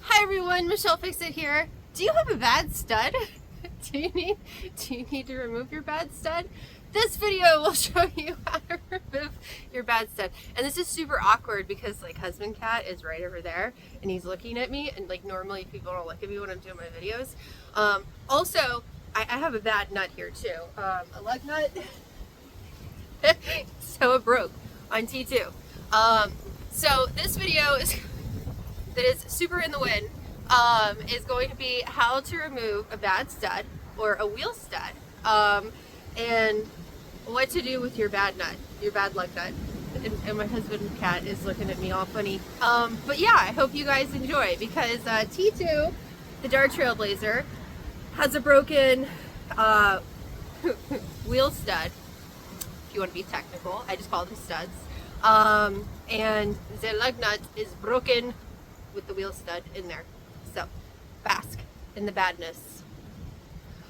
Hi everyone, Michelle Fixit here. Do you have a bad stud? Do you need to remove your bad stud? This video will show you how to remove your bad stud. And this is super awkward because like husband cat is right over there and he's looking at me, and like normally people don't look at me when I'm doing my videos. Also, I have a bad nut here too. A lug nut. So it broke on T2. So this video is that is super in the wind, is going to be how to remove a bad stud or a wheel stud, and what to do with your bad nut, your bad lug nut. And my husband cat is looking at me all funny. But yeah, I hope you guys enjoy, because T2, the Dart Trailblazer, has a broken wheel stud, if you want to be technical. I just call them studs. And the lug nut is broken with the wheel stud in there. So, bask in the badness.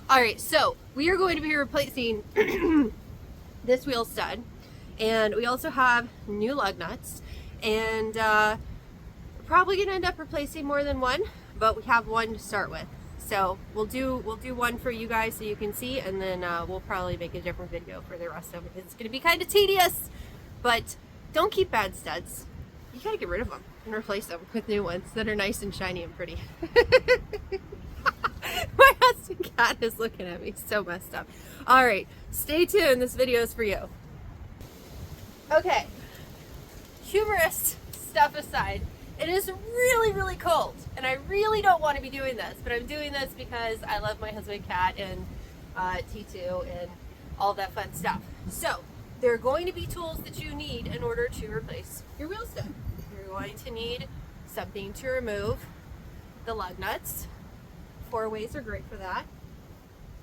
Alright, so we are going to be replacing this wheel stud, and we also have new lug nuts, and we're probably going to end up replacing more than one, but we have one to start with. So we'll do one for you guys so you can see, and then we'll probably make a different video for the rest of it, because it's going to be kind of tedious. But don't keep bad studs. You gotta get rid of them and replace them with new ones that are nice and shiny and pretty. My husband cat is looking at me so messed up. Alright, stay tuned. This video is for you. Okay, humorous stuff aside, it is really, really cold, and I really don't want to be doing this, but I'm doing this because I love my husband cat and T2 and all that fun stuff. So, there are going to be tools that you need in order to replace your wheel stud. You're going to need something to remove the lug nuts. 4-ways are great for that.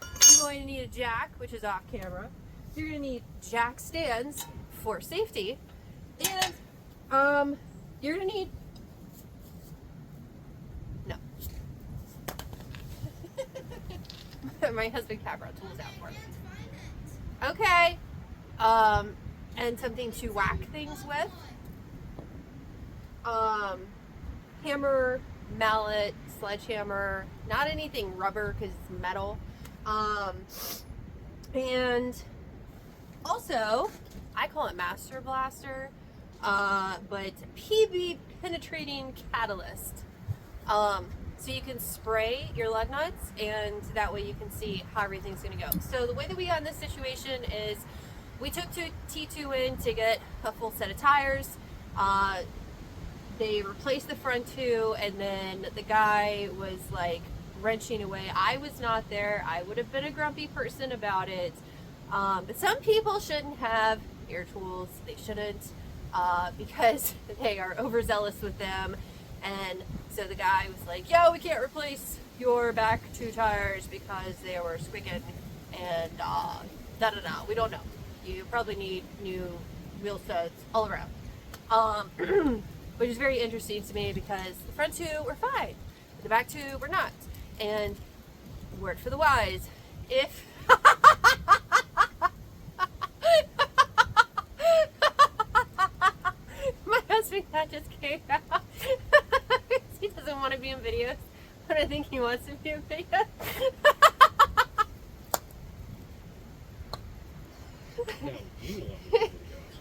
You're going to need a jack, which is off camera. You're going to need jack stands for safety. And you're going to need... No. My husband cat brought tools out for me. Okay. And something to whack things with. Hammer, mallet, sledgehammer, not anything rubber because it's metal. And also, I call it Master Blaster, but PB penetrating catalyst. So you can spray your lug nuts, and that way you can see how everything's going to go. So the way that we got in this situation is we took T2 in to get a full set of tires. They replaced the front two, and then the guy was like wrenching away. I was not there. I would have been a grumpy person about it. But some people shouldn't have air tools. They shouldn't, because they are overzealous with them. And so the guy was like, yo, we can't replace your back two tires because they were squeaking and da-da-da. We don't know. You probably need new wheel studs all around. Which is very interesting to me because the front two were fine, but the back two were not. And word for the wise, if my husband cat just came out. He doesn't want to be in videos, but I think he wants to be in videos.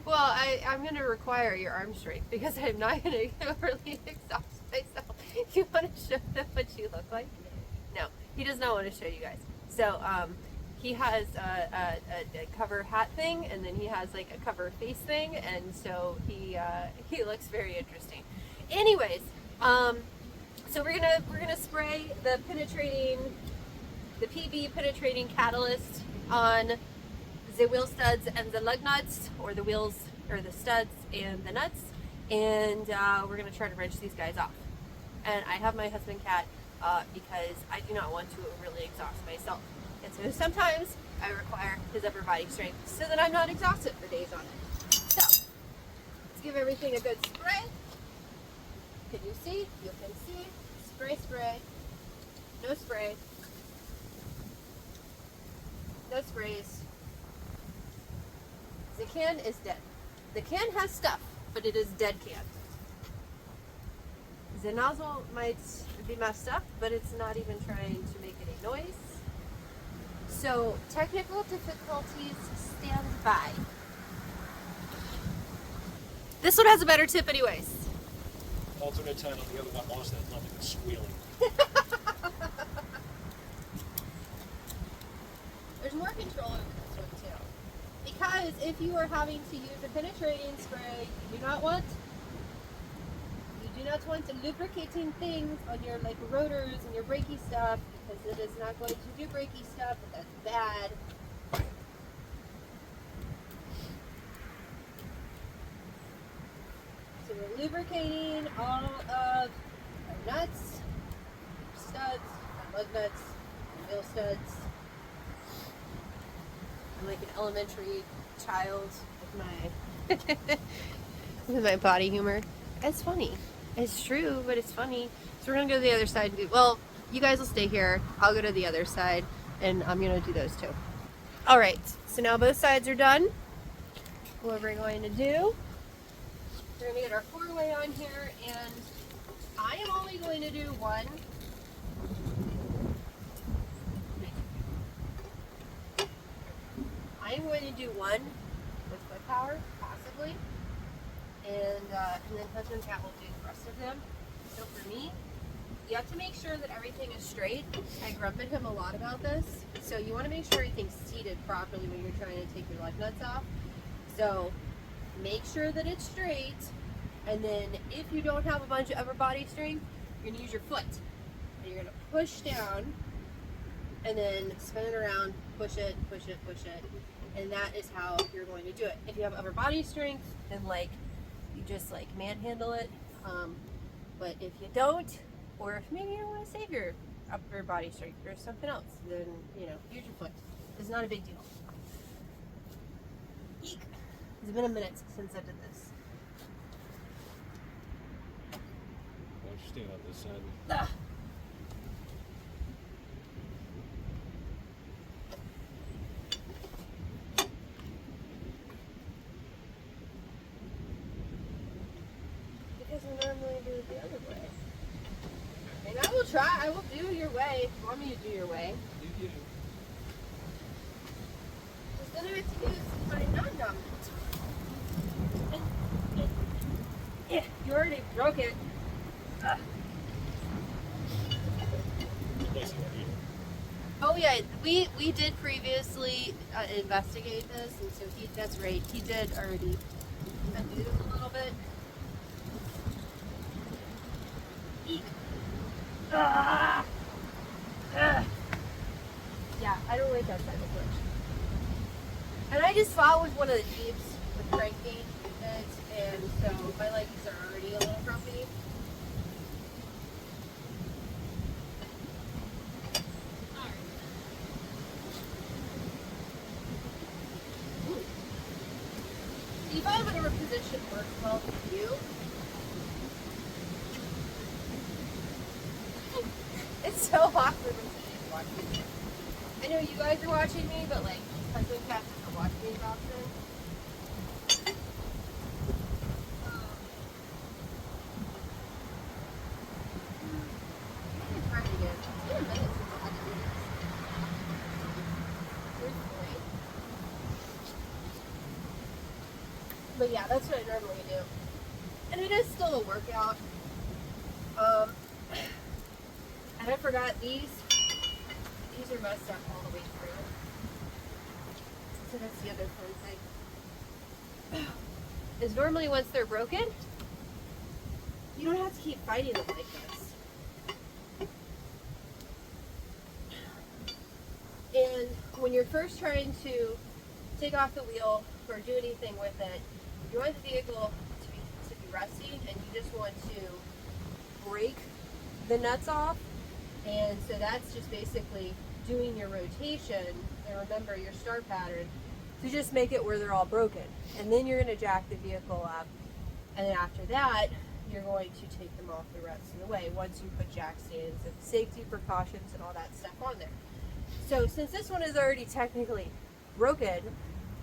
Well, I'm going to require your arm strength because I'm not going to overly exhaust myself. You want to show them what you look like? No, he does not want to show you guys. So, he has a cover hat thing, and then he has like a cover face thing, and so he looks very interesting. Anyways, so we're gonna spray the PB penetrating catalyst on the wheel studs and the lug nuts, or the wheels, or the studs and the nuts, and we're going to try to wrench these guys off. And I have my husband cat because I do not want to really exhaust myself, and so sometimes I require his upper body strength so that I'm not exhausted for days on end. So let's give everything a good spray. Can you see? You can see. Spray. No spray. No sprays. The can is dead. The can has stuff, but it is dead can. The nozzle might be messed up, but it's not even trying to make any noise. So technical difficulties stand by. This one has a better tip anyways. Alternate title, the other one lost that nothing but squealing. There's more control over this one too. Because if you are having to use a penetrating spray, you do not want lubricating things on your like rotors and your brakey stuff, because it is not going to do brakey stuff, but that's bad. So we're lubricating all of our nuts, studs, our lug nuts, wheel studs. I'm like an elementary child with my with my body humor. It's funny. It's true, but it's funny. So we're gonna go to the other side and do, well, you guys will stay here. I'll go to the other side and I'm gonna do those too. All right, so now both sides are done. What we're going to do, we're gonna get our 4-way on here, and I am only going to do one. I am going to do one with foot power, possibly, and then husband Cat will do the rest of them. So for me, you have to make sure that everything is straight. I grumped him a lot about this. So you want to make sure everything's seated properly when you're trying to take your lug nuts off. So make sure that it's straight, and then if you don't have a bunch of upper body strength, you're going to use your foot. And you're going to push down, and then spin it around, push it, push it, push it. And that is how you're going to do it. If you have upper body strength, then like you just like manhandle it. But if you don't, or if maybe you don't want to save your upper body strength or something else, then use your foot. It's not a big deal. Eek. It's been a minute since I did this. Why don't you stand on this side? Ah. Because I normally do it the other way. And I will try. I will do your way if you want me to do your way. You do. Because then I have to use my non-dominant. Yeah, you already broke it. Oh yeah, we did previously investigate this, and so that's right. He did already undo a little bit. Eek. Ah. Yeah, I don't like that side of the switch. And I just fought with one of the Jeeps with cranking it, and so my legs are already a little grumpy. See if I have whatever position works well for you. It's so awkward when somebody's watching me. I know you guys are watching me, but like, husband Cat doesn't watch me as often. I'm gonna try it again. It's been a minute since I had to do this. Truthfully. But yeah, that's what I normally do. And it is still a workout. And I forgot these are messed up all the way through. So that's the other fun thing. Is normally once they're broken, you don't have to keep fighting them like this. And when you're first trying to take off the wheel or do anything with it, you want the vehicle to be resting, and you just want to break the nuts off. And so that's just basically doing your rotation, and remember your start pattern, to just make it where they're all broken. And then you're going to jack the vehicle up, and then after that you're going to take them off the rest of the way once you put jack stands and safety precautions and all that stuff on there. So since this one is already technically broken,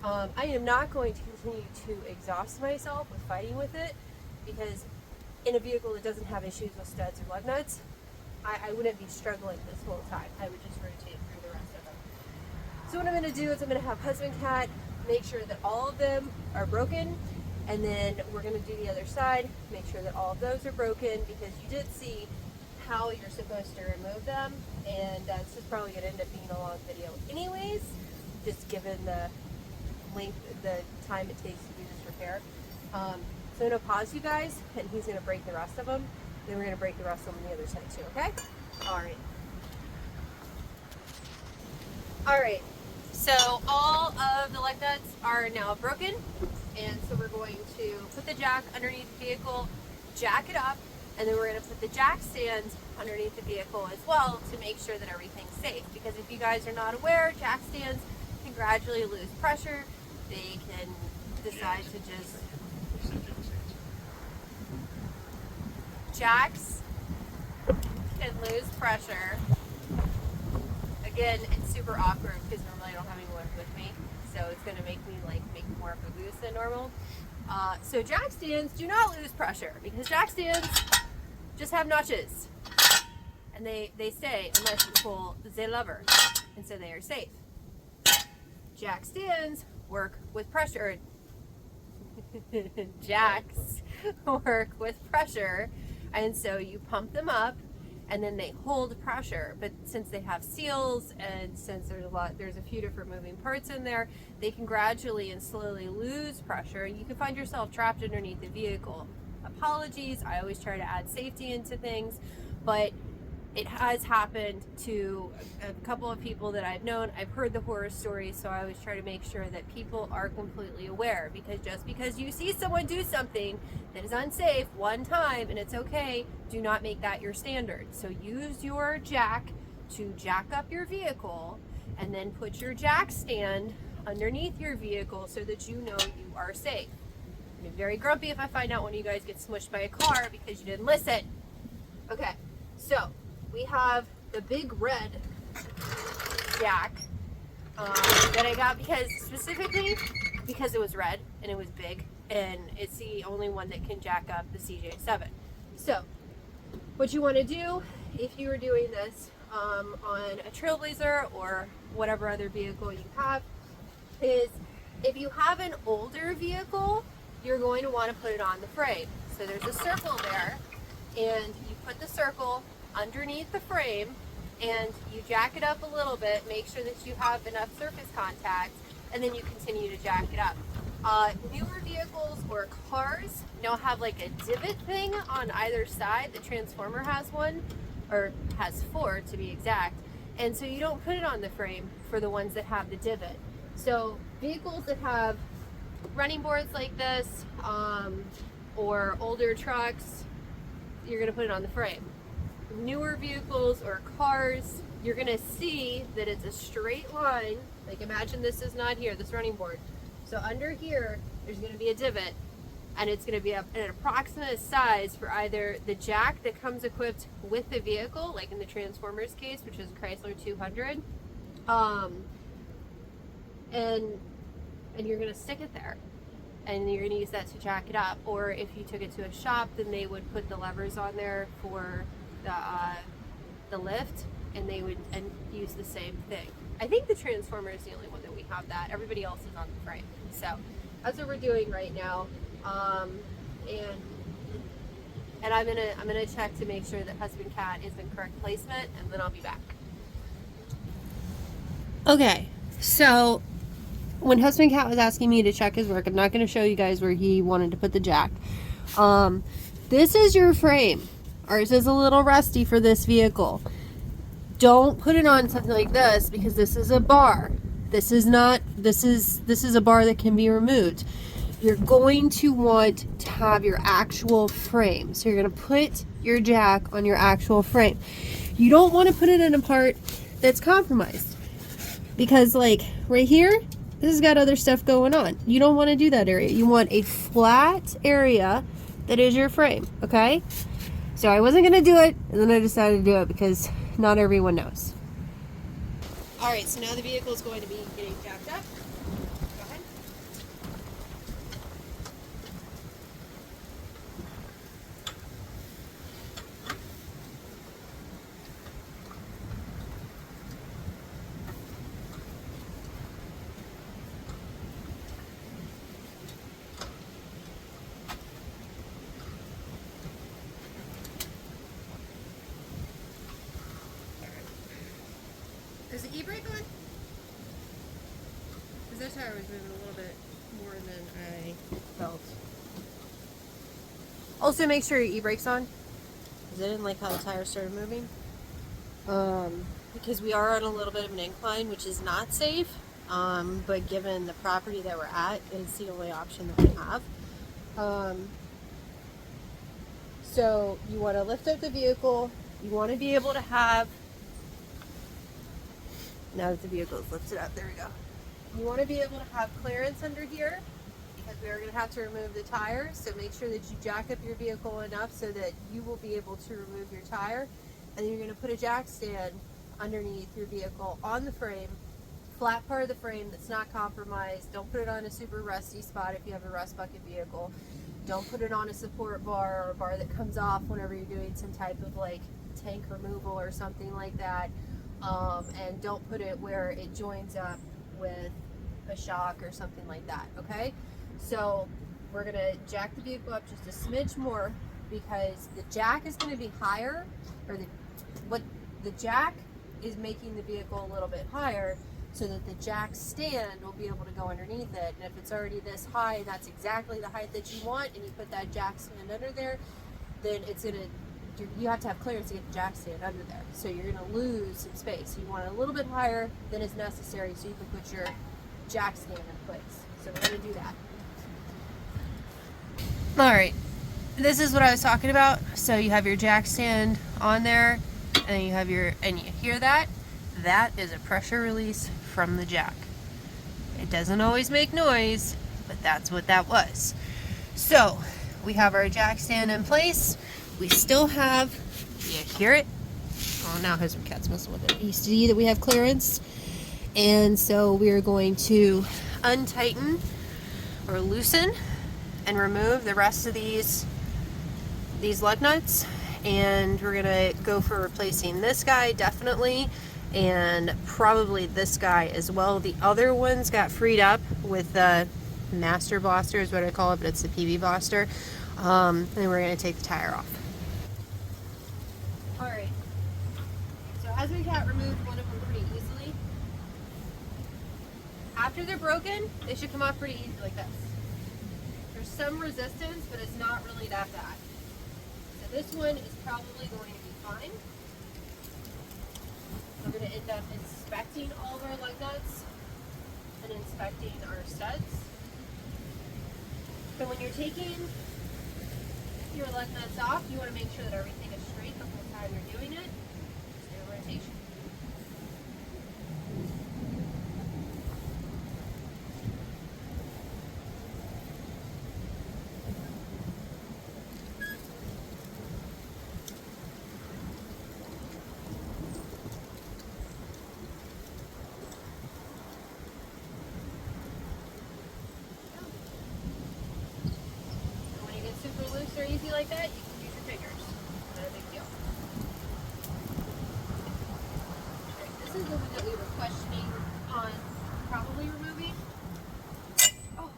I am not going to continue to exhaust myself with fighting with it, because in a vehicle that doesn't have issues with studs or lug nuts, I wouldn't be struggling this whole time. I would just rotate through the rest of them. So what I'm going to do is I'm going to have husband cat make sure that all of them are broken, and then we're going to do the other side, make sure that all of those are broken, because you did see how you're supposed to remove them, and this is probably going to end up being a long video anyways, just given the length, the time it takes to do this repair. So I'm going to pause you guys, and he's going to break the rest of them, then we're going to break the rest of them on the other side too, okay? Alright, so all of the lug nuts are now broken, and so we're going to put the jack underneath the vehicle, jack it up, and then we're going to put the jack stand underneath the vehicle as well to make sure that everything's safe. Because if you guys are not aware, jack stands can gradually lose pressure. They can decide to just... Jacks can lose pressure. Again, it's super awkward because normally I don't have anyone with me, so it's going to make me make more of a boost than normal. So jack stands do not lose pressure because jack stands just have notches, and they stay unless you pull the lever, and so they are safe. Jack stands work with pressure. Jacks work with pressure, and so you pump them up and then they hold pressure. But since they have seals, and since there's a few different moving parts in there, they can gradually and slowly lose pressure, and you can find yourself trapped underneath the vehicle. Apologies, I always try to add safety into things, but it has happened to a couple of people that I've known. I've heard the horror stories, so I always try to make sure that people are completely aware, because just because you see someone do something that is unsafe one time and it's okay, do not make that your standard. So use your jack to jack up your vehicle, and then put your jack stand underneath your vehicle so that you know you are safe. I'm very grumpy if I find out one of you guys gets smushed by a car because you didn't listen. Okay, so we have the big red jack that I got specifically because it was red and it was big, and it's the only one that can jack up the CJ7. So what you want to do if you are doing this on a Trailblazer or whatever other vehicle you have is, if you have an older vehicle, you're going to want to put it on the frame. So there's a circle there, and you put the circle underneath the frame, and you jack it up a little bit, make sure that you have enough surface contact, and then you continue to jack it up. Newer vehicles or cars now have like a divot thing on either side. The Transformer has one, or has 4 to be exact, and so you don't put it on the frame for the ones that have the divot. So vehicles that have running boards like this, or older trucks, you're going to put it on the frame. Newer vehicles or cars, you're going to see that it's a straight line. Like, imagine this is not here, this running board. So under here, there's going to be a divot, and it's going to be an approximate size for either the jack that comes equipped with the vehicle, like in the Transformers case, which is Chrysler 200, and you're going to stick it there, and you're going to use that to jack it up. Or if you took it to a shop, then they would put the levers on there for the lift, and they would use the same thing. I think the Transformer is the only one that we have that. Everybody else is on the frame. So that's what we're doing right now. And I'm gonna check to make sure that husband cat is in correct placement, and then I'll be back. Okay, so when husband cat was asking me to check his work, I'm not going to show you guys where he wanted to put the jack. This is your frame. Ours is a little rusty for this vehicle. Don't put it on something like this, because this is a bar. This is a bar that can be removed. You're going to want to have your actual frame. So you're going to put your jack on your actual frame. You don't want to put it in a part that's compromised, because like right here, this has got other stuff going on. You don't want to do that area. You want a flat area that is your frame, okay? So I wasn't going to do it, and then I decided to do it because not everyone knows. Alright, so now the vehicle is going to be getting jacked up. Go ahead. Is the e-brake on? Because that tire was moving a little bit more than I felt. Also, make sure your e-brake's on. Because I didn't like how the tire started moving. Because we are on a little bit of an incline, which is not safe. But given the property that we're at, it's the only option that we have. So you want to lift up the vehicle. You want to be able to have, now that the vehicle is lifted up, there we go. You want to be able to have clearance under here because we are going to have to remove the tire. So make sure that you jack up your vehicle enough so that you will be able to remove your tire. And then you're going to put a jack stand underneath your vehicle on the frame, flat part of the frame that's not compromised. Don't put it on a super rusty spot if you have a rust bucket vehicle. Don't put it on a support bar or a bar that comes off whenever you're doing some type of like tank removal or something like that. And don't put it where it joins up with a shock or something like that, okay? So we're gonna jack the vehicle up just a smidge more because the jack is gonna be higher, or the jack is making the vehicle a little bit higher so that the jack stand will be able to go underneath it. And if it's already this high and that's exactly the height that you want, and you put that jack stand under there, then it's gonna, you have to have clearance to get the jack stand under there. So you're gonna lose some space. You want it a little bit higher than is necessary so you can put your jack stand in place. So we're gonna do that. All right, this is what I was talking about. So you have your jack stand on there, and you have your, and you hear that? That is a pressure release from the jack. It doesn't always make noise, but that's what that was. So we have our jack stand in place. We still have, you hear it? Oh, now has some cats messing with it. You see that we have clearance. And so we're going to untighten or loosen and remove the rest of these lug nuts. And we're gonna go for replacing this guy definitely, and probably this guy as well. The other ones got freed up with the master blaster is what I call it, but it's the PV blaster. And we're gonna take the tire off. All right, so as we got removed one of them pretty easily, after they're broken, they should come off pretty easy like this. There's some resistance, but it's not really that bad. So this one is probably going to be fine. We're going to end up inspecting all of our lug nuts and inspecting our studs. So when you're taking your lug nuts off, you want to make sure that everything is straight the whole time you're doing it. Zero rotation. Super loose or easy like that, you can use your fingers. Not a big deal. Okay, this is the one that we were questioning on probably removing. Oh.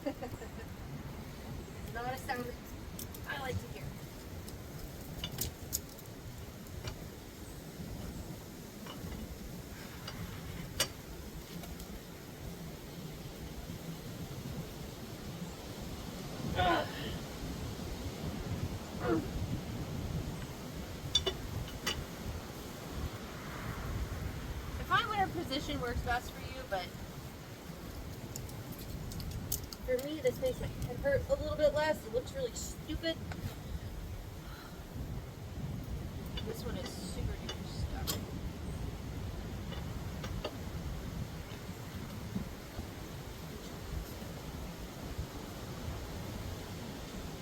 It's not a sound I like to hear. Find whatever position works best for you, but for me, this makes my head hurt a little bit less. It looks really stupid. This one is super duper stuck.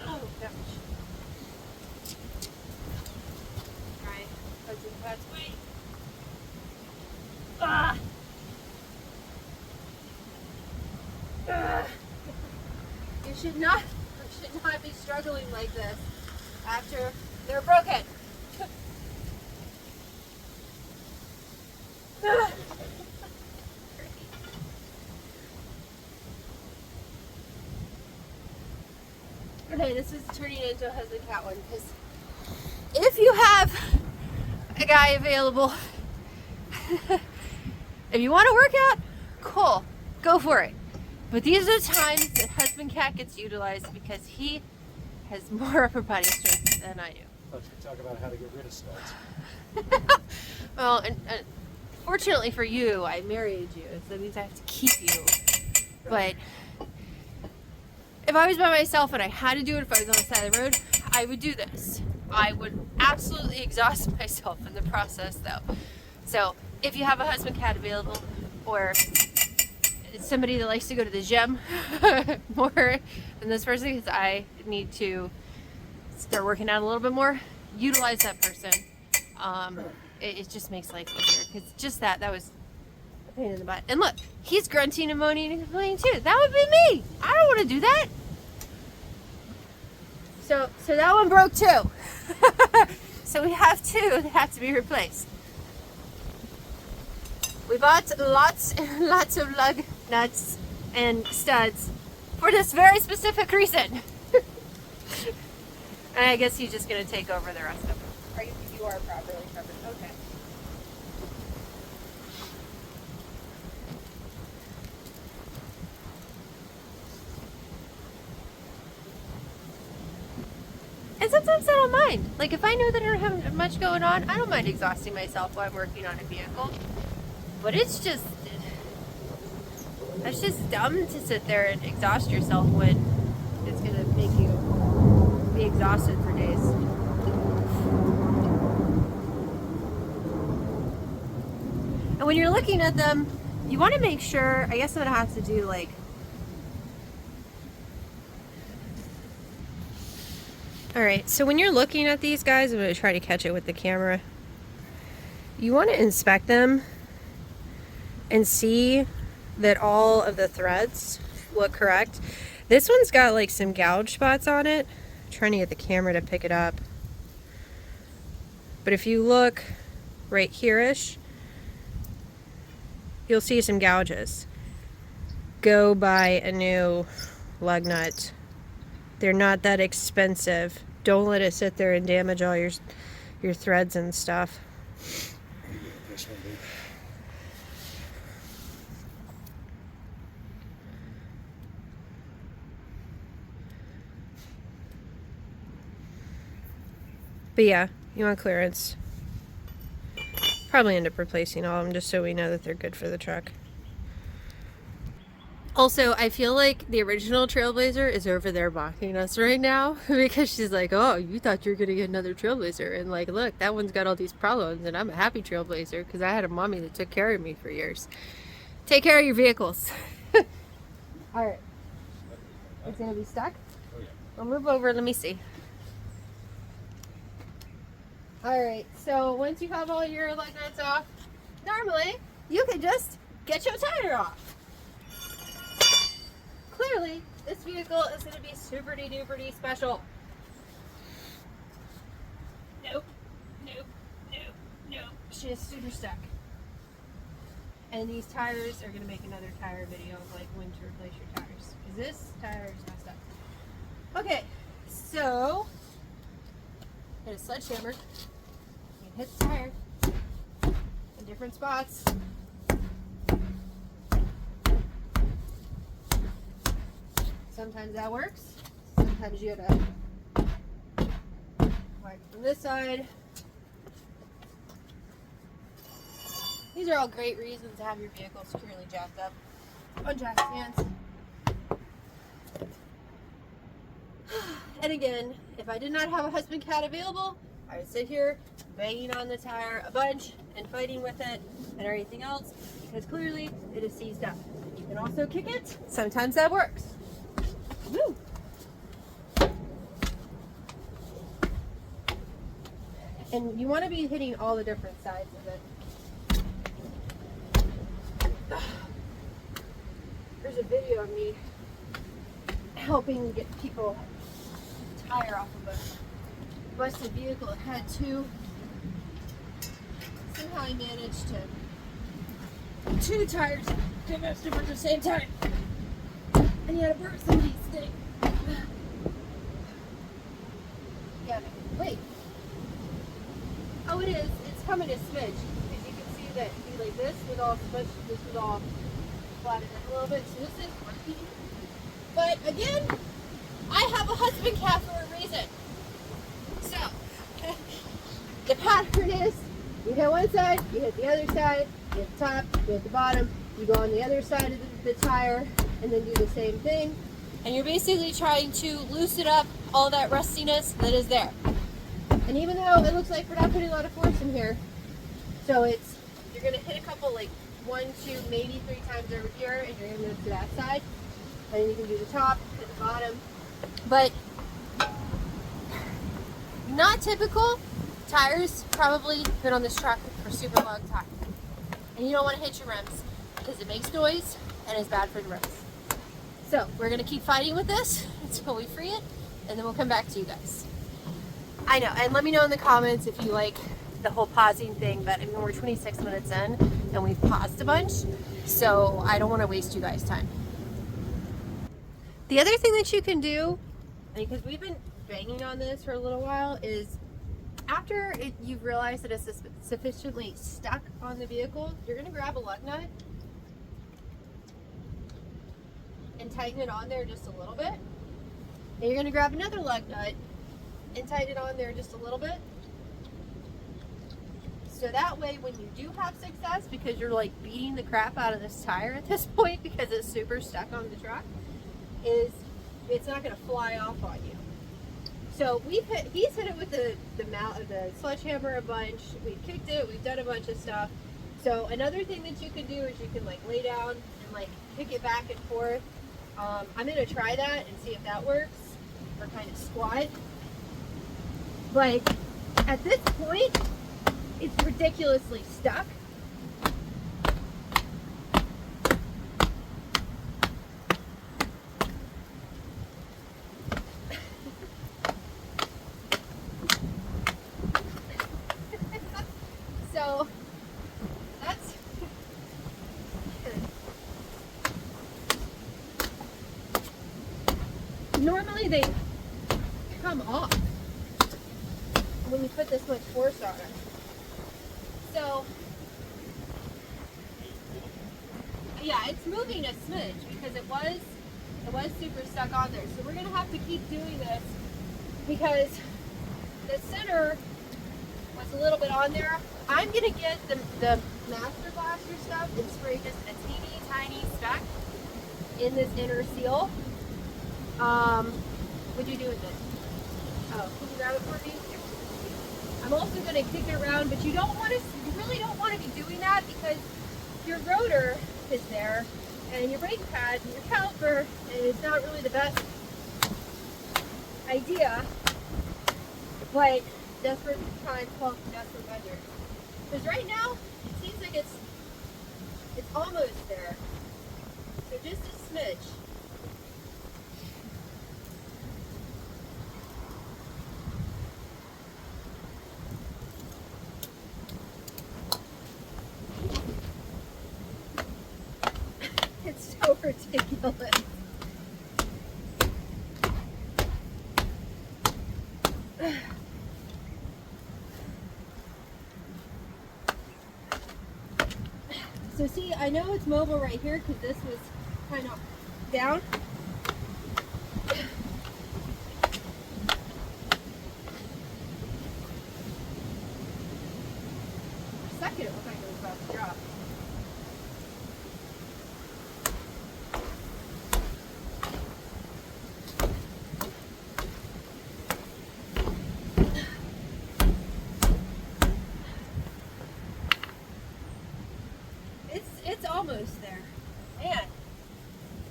Oh gosh. Alright, let's do the pat's way. Ah! You should not be struggling like this after they're broken. Okay, this is turning into a husband cat one because if you have a guy available. If you want to work out, cool, go for it. But these are the times that husband cat gets utilized because he has more upper body strength than I do. Let's talk about how to get rid of studs. Well, and fortunately for you, I married you, so that means I have to keep you. But if I was by myself and I had to do it, if I was on the side of the road, I would do this. I would absolutely exhaust myself in the process, though. So if you have a husband cat available, or somebody that likes to go to the gym more than this person, because I need to start working out a little bit more, utilize that person. It just makes life easier, because just that was a pain in the butt. And look, he's grunting and moaning and complaining too. That would be me. I don't want to do that. So that one broke too. So we have two that have to be replaced. We bought lots and lots of lug nuts and studs for this very specific reason. And I guess he's just going to take over the rest of them. You are properly covered. Okay. And sometimes I don't mind. Like, if I know that I don't have much going on, I don't mind exhausting myself while I'm working on a vehicle. But it's just dumb to sit there and exhaust yourself when it's going to make you be exhausted for days. And when you're looking at them, you want to make sure, I guess I'm going to have to do like, alright, so when you're looking at these guys, I'm going to try to catch it with the camera. You want to inspect them and see that all of the threads look correct. This one's got like some gouge spots on it. I'm trying to get the camera to pick it up. But if you look right here-ish, you'll see some gouges. Go buy a new lug nut. They're not that expensive. Don't let it sit there and damage all your threads and stuff. This one, baby. But yeah, you want clearance. Probably end up replacing all of them just so we know that they're good for the truck. Also, I feel like the original Trailblazer is over there mocking us right now because she's like, oh, you thought you were going to get another Trailblazer. And like, look, that one's got all these problems and I'm a happy Trailblazer because I had a mommy that took care of me for years. Take care of your vehicles. All right. It's going to be stuck? Oh, yeah. I'll move over. Let me see. Alright, so once you have all your lug nuts off, normally you can just get your tire off. Clearly, this vehicle is going to be super-duper special. Nope, nope, nope, nope. She is super stuck. And these tires are going to make another tire video of like when to replace your tires. Because this tire is messed up. Okay, so get a sledgehammer. Hit the tire in different spots. Sometimes that works. Sometimes you gotta wipe from this side. These are all great reasons to have your vehicle securely jacked up on jack stands. And again, if I did not have a husband cat available, I would sit here banging on the tire a bunch and fighting with it and everything else because clearly it is seized up. You can also kick it. Sometimes that works. Woo! And you want to be hitting all the different sides of it. There's a video of me helping get people tire off of a busted vehicle. It had two. Somehow I managed to two tires to mess over at the same time. And you had to burn somebody's thing. Yeah, wait. Oh, it is. It's come in a smidge because you can see that like this was all smushed, this was all flattened in a little bit. So this is working. But again, I have a husband cat for a reason. So the pattern is you hit one side, you hit the other side, you hit the top, you hit the bottom, you go on the other side of the tire and then do the same thing. And you're basically trying to loosen up all that rustiness that is there. And even though it looks like we're not putting a lot of force in here, so you're gonna hit a couple, like 1, 2, maybe 3 times over here, and you're gonna move to that side. And then you can do the top, hit the bottom. But not typical. Tires probably been on this truck for a super long time. And you don't want to hit your rims because it makes noise and it's bad for the rims. So we're gonna keep fighting with this until we free it, and then we'll come back to you guys. I know, and let me know in the comments if you like the whole pausing thing, but I mean, we're 26 minutes in and we've paused a bunch, so I don't want to waste you guys' time. The other thing that you can do, because we've been banging on this for a little while, is after you've realized that it's sufficiently stuck on the vehicle, you're going to grab a lug nut and tighten it on there just a little bit. And you're going to grab another lug nut and tighten it on there just a little bit. So that way when you do have success, because you're like beating the crap out of this tire at this point because it's super stuck on the truck, it's not going to fly off on you. So he's hit it with the sledgehammer a bunch. We've kicked it, we've done a bunch of stuff. So another thing that you can do is you can like lay down and like kick it back and forth. I'm going to try that and see if that works, or kind of squat. But at this point, it's ridiculously stuck. So that's normally they come off when you put this much force on it. So yeah, it's moving a smidge because it was super stuck on there. So we're gonna have to keep doing this because the center was a little bit on there. I'm gonna get the Master Blaster stuff and spray just a teeny tiny speck in this inner seal. What'd you do with it? Oh, can you grab it for me? I'm also going to kick it around, but you really don't want to be doing that because your rotor is there and your brake pad and your caliper, and it's not really the best idea, but desperate times call for desperate measures. Because right now, it seems like it's almost there. So just a smidge. It's so ridiculous. So see, I know it's mobile right here because this was kind of down. For a second, it looked like it was about to drop. It's almost there. Man.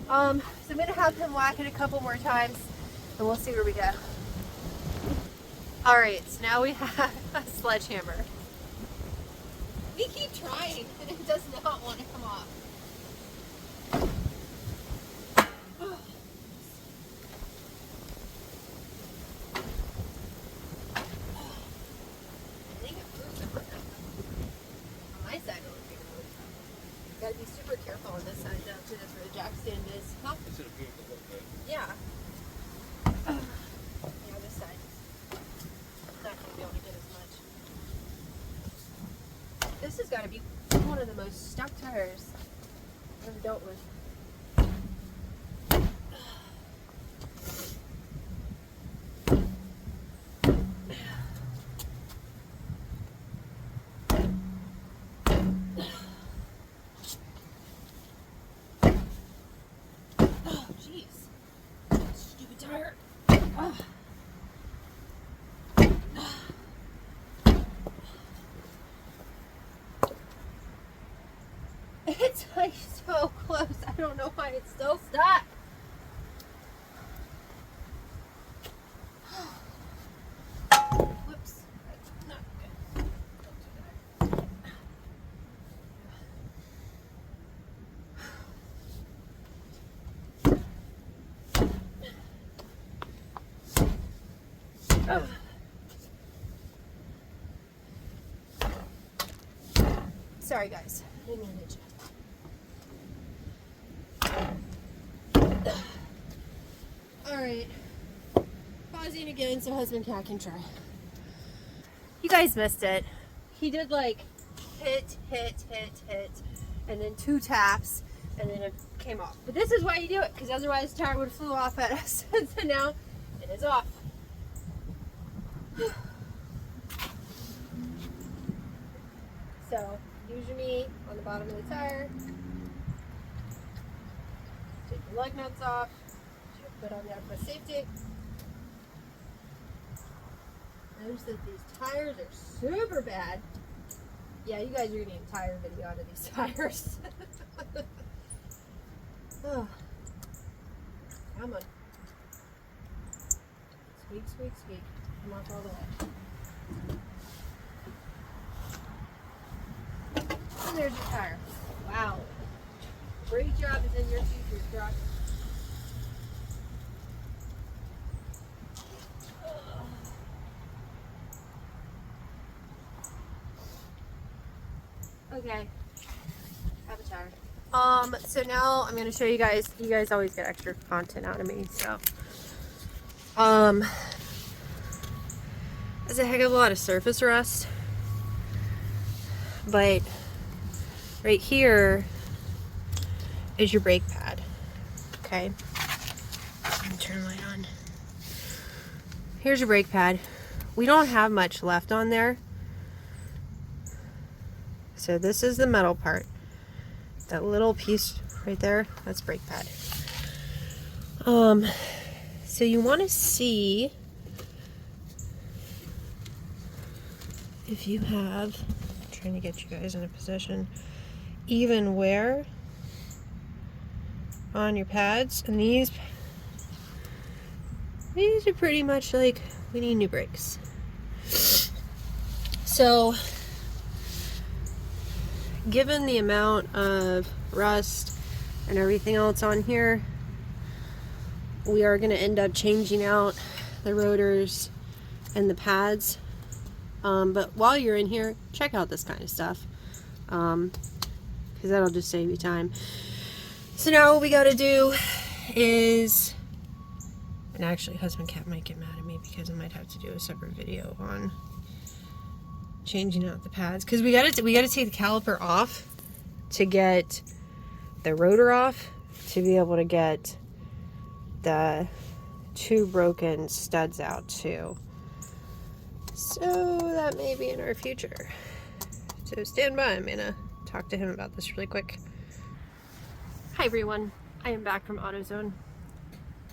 So I'm gonna have him whack it a couple more times and we'll see where we go. Alright, so now we have a sledgehammer. We keep trying and it does not want to come off. I think it proves it. On my side, it looks like it moves. Gotta be super careful on this side now too. That's where the jack stand is. Huh? Is it a beautiful look, babe? Yeah. Yeah, this side is not going to be able to get as much. This has got to be one of the most stuck tires I've ever dealt with. Oh, jeez. Stupid tire. Oh. It's like so close. I don't know why it's still stuck. Whoops. That's not good. Oh. Sorry guys. I didn't mean to hit you. Alright, pausing again so husband cat can try. You guys missed it. He did like hit, and then 2 taps, and then it came off. But this is why you do it, because otherwise the tire would have flew off at us. So now it is off. So use your knee on the bottom of the tire. Take your lug nuts off. Put on the outside safety. Notice that these tires are super bad. Yeah, you guys are getting a tire video out of these tires. Oh. Come on. Squeak, squeak, squeak. Come off all the way. And there's your tire. Wow. Great job is in your future, truck. Okay, have a tire. So now I'm gonna show you guys. You guys always get extra content out of me, so there's a heck of a lot of surface rust, but right here is your brake pad. Okay, let me turn the light on. Here's your brake pad. We don't have much left on there. So this is the metal part. That little piece right there, that's brake pad. So you want to see if you have, I'm trying to get you guys in a position, even wear on your pads. And these are pretty much like, we need new brakes. So given the amount of rust and everything else on here, we are going to end up changing out the rotors and the pads. But while you're in here, check out this kind of stuff, because that'll just save you time. So now what we got to do is, and actually husband cat might get mad at me because I might have to do a separate video on changing out the pads, because we got to take the caliper off to get the rotor off, to be able to get the 2 broken studs out too. So that may be in our future. So stand by, I'm gonna talk to him about this really quick. Hi everyone, I am back from AutoZone.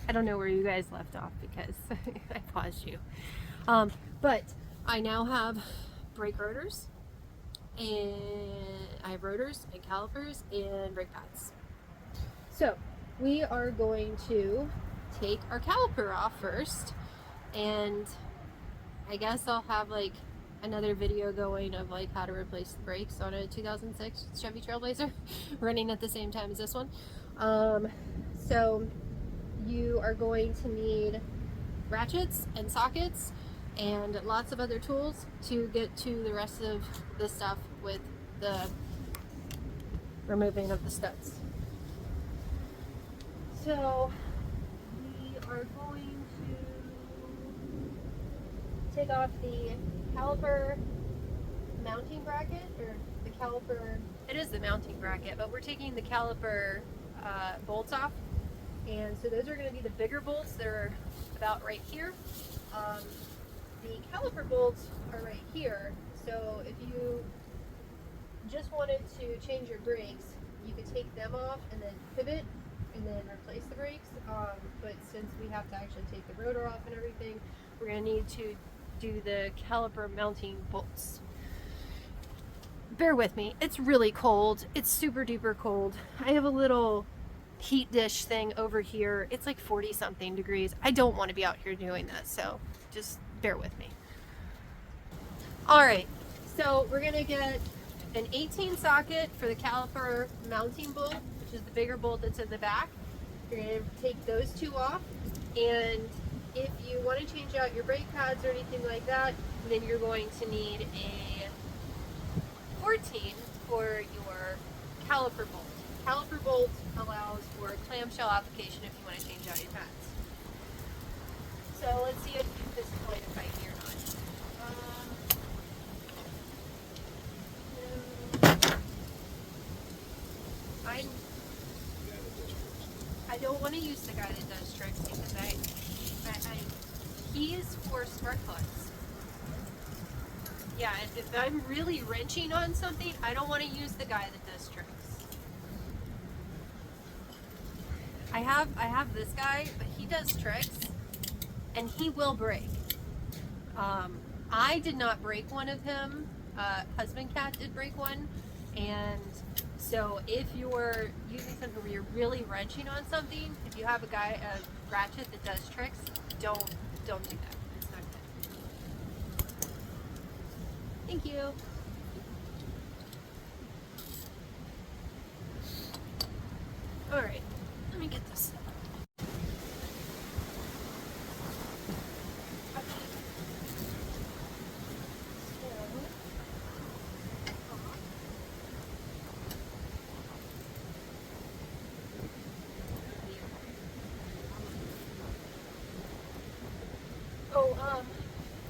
I don't know where you guys left off because I paused you. But I now have brake rotors, and I have rotors and calipers and brake pads. So we are going to take our caliper off first, and I guess I'll have like another video going of like how to replace the brakes on a 2006 Chevy Trailblazer running at the same time as this one. So you are going to need ratchets and sockets and lots of other tools to get to the rest of the stuff with the removing of the studs. So we are going to take off the caliper mounting bracket, or the caliper. It is the mounting bracket, but we're taking the caliper bolts off, and so those are going to be the bigger bolts. They're about right here. The caliper bolts are right here, so if you just wanted to change your brakes, you could take them off and then pivot and then replace the brakes. But since we have to actually take the rotor off and everything, we're going to need to do the caliper mounting bolts. Bear with me, it's really cold. It's super duper cold. I have a little heat dish thing over here. It's like 40 something degrees. I don't want to be out here doing this, so just bear with me. All right, so we're gonna get an 18 socket for the caliper mounting bolt, which is the bigger bolt that's in the back. You're gonna take those two off, and if you want to change out your brake pads or anything like that, then you're going to need a 14 for your caliper bolt. Caliper bolt allows for clamshell application if you want to change out your pads. So let's see if this is going to fight here or not. I don't want to use the guy that does tricks because he's for spark plugs. Yeah, if I'm really wrenching on something, I don't want to use the guy that does tricks. I have this guy, but he does tricks, and he will break. I did not break one of him. Husband Cat did break one, and so if you're using something where you're really wrenching on something, if you have a ratchet that does tricks, don't do that. It's not good. Thank you. All right, let me get this.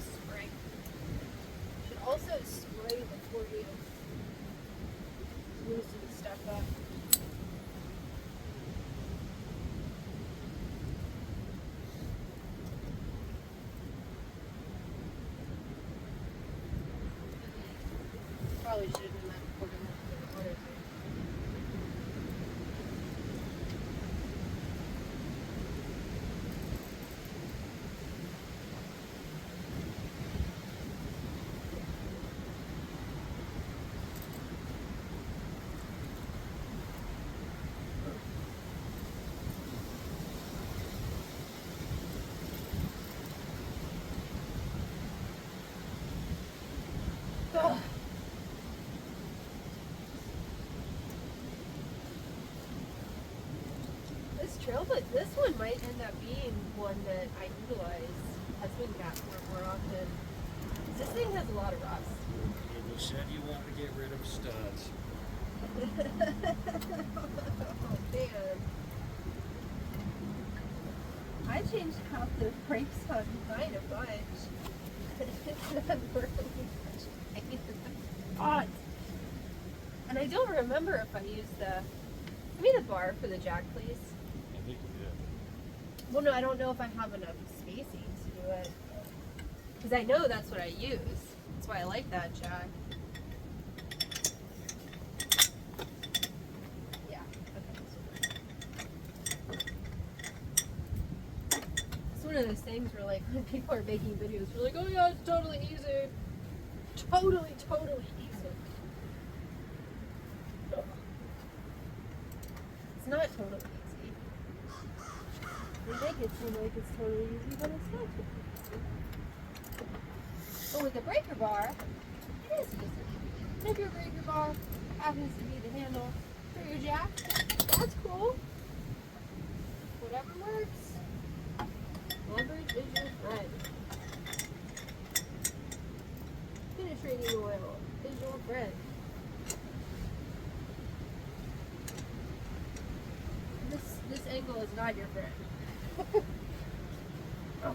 Spray. You should also spray before you loosen stuff up. Probably should have done that before we went to the water. Oh. This one might end up being one that I utilize husband cat for more often. This thing has a lot of rust. You said you wanted to get rid of studs. Oh man. I changed out the brakes on mine a bunch. It's not really hot. And I don't remember if I used give me the bar for the jack, please. I think you did. Well, no, I don't know if I have enough spacing to do it. Because I know that's what I use. That's why I like that jack. Yeah. Okay. It's one of those things where, like, when people are making videos, we're like, oh yeah, it's totally easy. Totally easy. It's not totally easy. They make it seem like it's totally easy, but it's not totally easy. But with the breaker bar, it is easy. And if your breaker bar happens to be the handle for your jack, that's cool. Whatever works. Leverage is your friend. Penetrating oil is your friend. This angle is not your friend. Oh.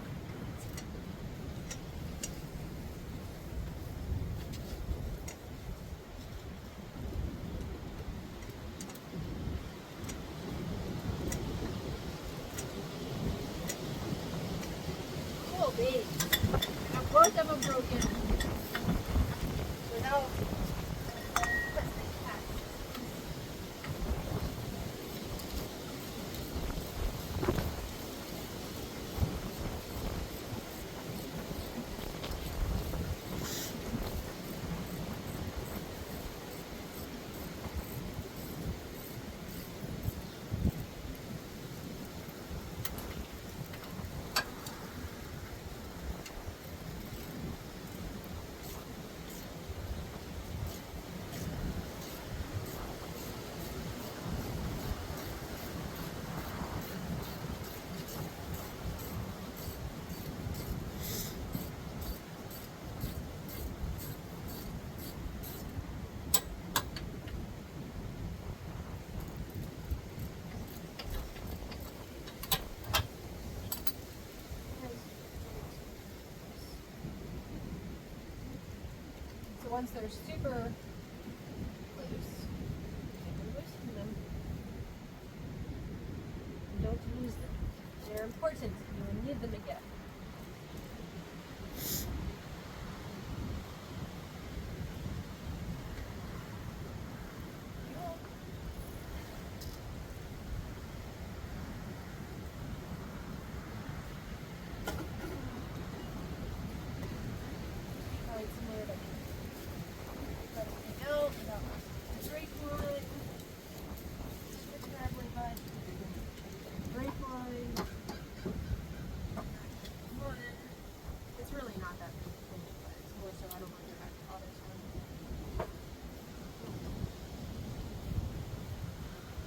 So once they're super loose, loosen them. And don't lose them. They're important. You will need them again.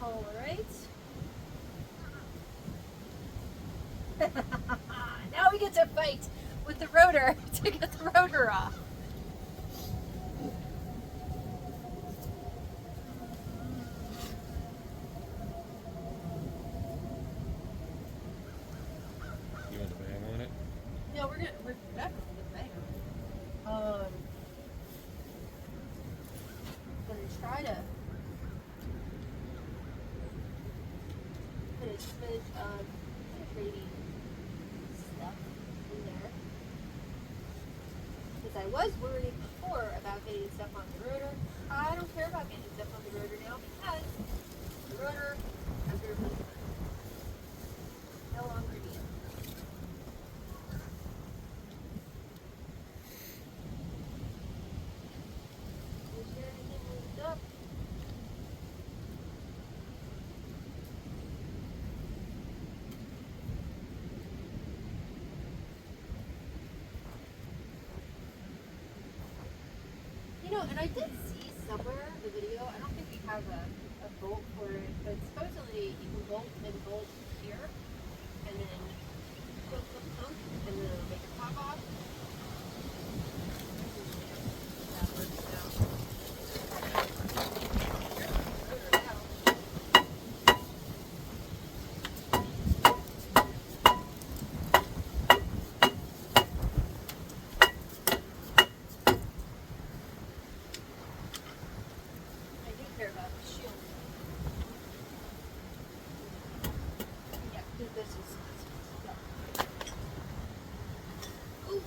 All right. Now we get to fight with the rotor to get the rotor off. You want the bang on it? No, we're definitely gonna bang on it. Gonna try to put a smidge of penetrating stuff in there. Because I was worried before about getting stuff on the rotor. I don't care about getting stuff on the rotor now because the rotor has been no longer needed. Is there anything moved up? You know, and I did see somewhere in the video, I don't think we have a bolt for it, but supposedly you can bolt here, and then put the pump, and then it'll make it pop off. That works now. I do care about the shield. Yeah, this is yeah. Ooh.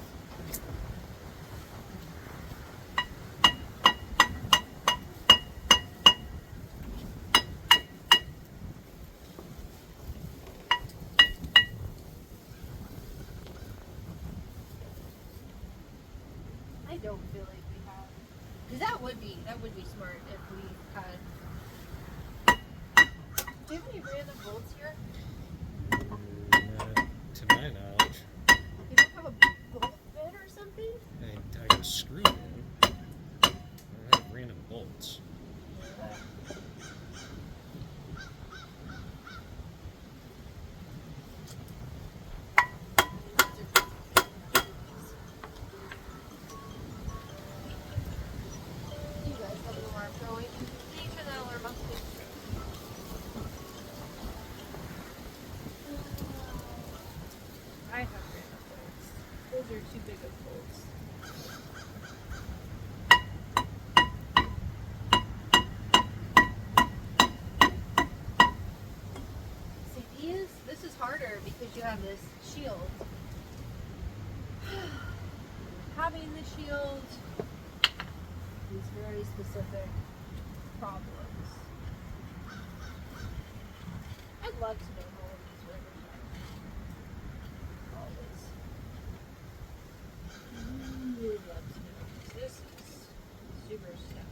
I don't feel like we have, because that would be smart if we had. Do you have any random bolts here? To my knowledge, You don't have a bolt bit or something? I got a screw in. I don't have random bolts. You guys have an alarm going. Can you turn that alarm off, please? I have random bolts. Those are too big of bolts. See, this is harder because you have this shield. Having the shield is very specific problems. I'd love to know all of these rotors are. Always. Really love to know. This is super stuff.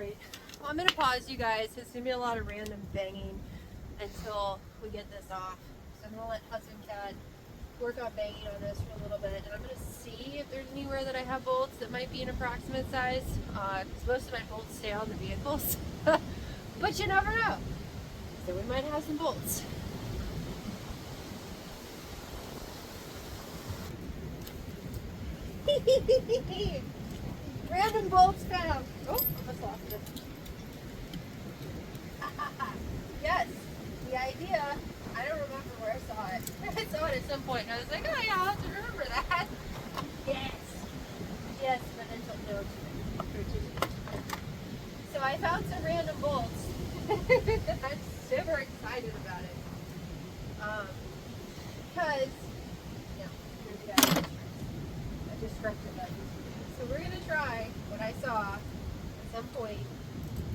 Alright, well, I'm going to pause you guys. It's going to be a lot of random banging until we get this off. So I'm going to let Hudson Cat work on banging on this for a little bit. And I'm going to see if there's anywhere that I have bolts that might be an approximate size. Because most of my bolts stay on the vehicles. But you never know. So we might have some bolts. Random bolts found. Oh, almost lost it. Yes, the idea. I don't remember where I saw it. I saw it at some point, and I was like, oh yeah, I'll have to remember that. Yes. Yes, but until no. So I found some random bolts. I'm super excited about it. Because, here's the idea. I just corrected that. So we're going to try what I saw at some point